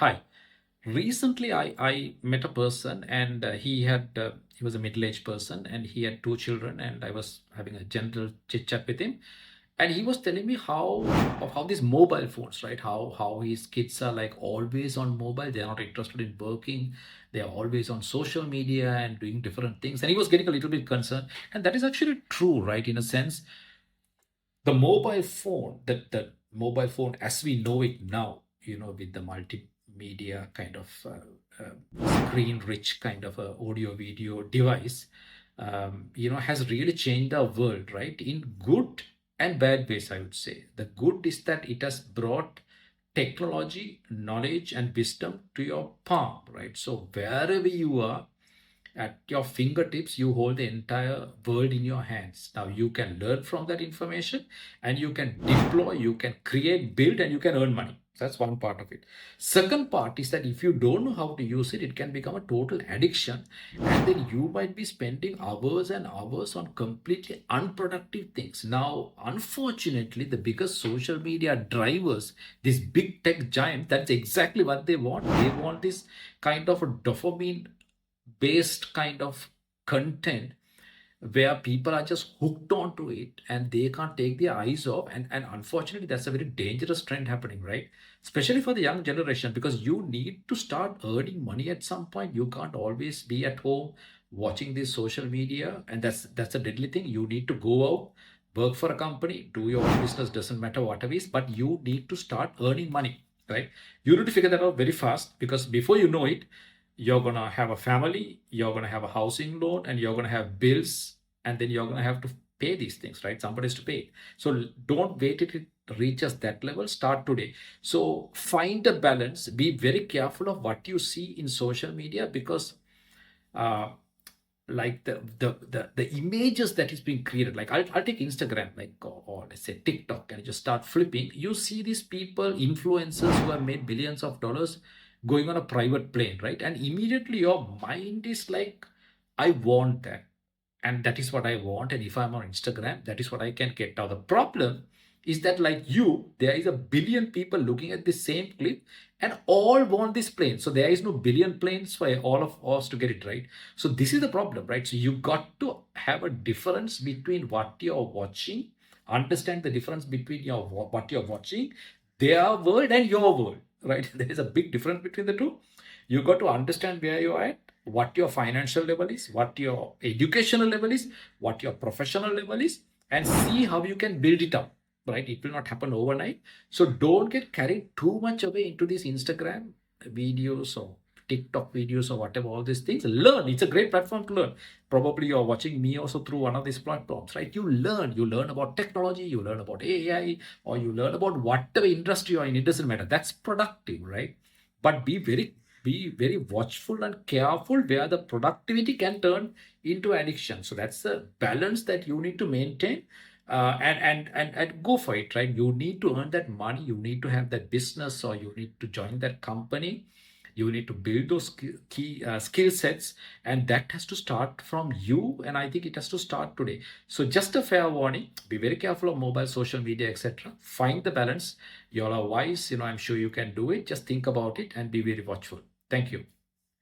Hi. Recently, I met a person, and he was a middle-aged person, and he had two children, and I was having a general chit chat with him, and he was telling me how these mobile phones, right? How his kids are like always on mobile. They are not interested in working. They are always on social media and doing different things, and he was getting a little bit concerned, and that is actually true, right? In a sense, the mobile phone as we know it now, with the multimedia kind of screen rich kind of a audio video device, has really changed our world, right? In good and bad ways, I would say. The good is that it has brought technology, knowledge, and wisdom to your palm, right? So wherever you are, at your fingertips, you hold the entire world in your hands. Now you can learn from that information, and you can deploy, you can create, build, and you can earn money. That's one part of it. Second part is that if you don't know how to use it, it can become a total addiction, and then you might be spending hours and hours on completely unproductive things. Now unfortunately, the biggest social media drivers, these big tech giants, that's exactly what they want. They want this kind of a dopamine based kind of content where people are just hooked onto it and they can't take their eyes off, and unfortunately that's a very dangerous trend happening, right? Especially for the young generation, because you need to start earning money at some point. You can't always be at home watching this social media, and that's a deadly thing. You need to go out, work for a company, do your own business, doesn't matter what it is, but you need to start earning money, right? You need to figure that out very fast, because before you know it, you're going to have a family, you're going to have a housing loan, and you're going to have bills, and then you're going to have to pay these things, right? Somebody's to pay. So don't wait till it reaches that level. Start today. So find a balance. Be very careful of what you see in social media, because uh, like the images that is being created, like I'll take Instagram, like, or let's say TikTok, and just start flipping. You see these people, influencers who have made billions of dollars, going on a private plane, right? And immediately your mind is like, I want that, and that is what I want. And if I'm on Instagram, that is what I can get. Now the problem is that, like you, there is a billion people looking at the same clip, and all want this plane. So there is no billion planes for all of us to get it, right? So this is the problem, right? So you got to have a difference between what you're watching, understand the difference between what you're watching, their world and your world, right? There is a big difference between the two. You got to understand where you are at, what your financial level is, what your educational level is, what your professional level is, and see how you can build it up, right? It will not happen overnight. So don't get carried too much away into these Instagram videos or TikTok videos or whatever, all these things. Learn. It's a great platform to learn. Probably you're watching me also through one of these platforms, right? You learn about technology, you learn about AI, or you learn about whatever industry you're in. It doesn't matter. That's productive, right? But be very watchful and careful where the productivity can turn into addiction. So that's the balance that you need to maintain, and go for it, right? You need to earn that money, you need to have that business, or you need to join that company. You need to build those key skill sets, and that has to start from you, and I think it has to start today. So just a fair warning: be very careful of mobile, social media, etc. Find the balance. You all are wise, I'm sure you can do it. Just think about it and be very watchful. Thank you.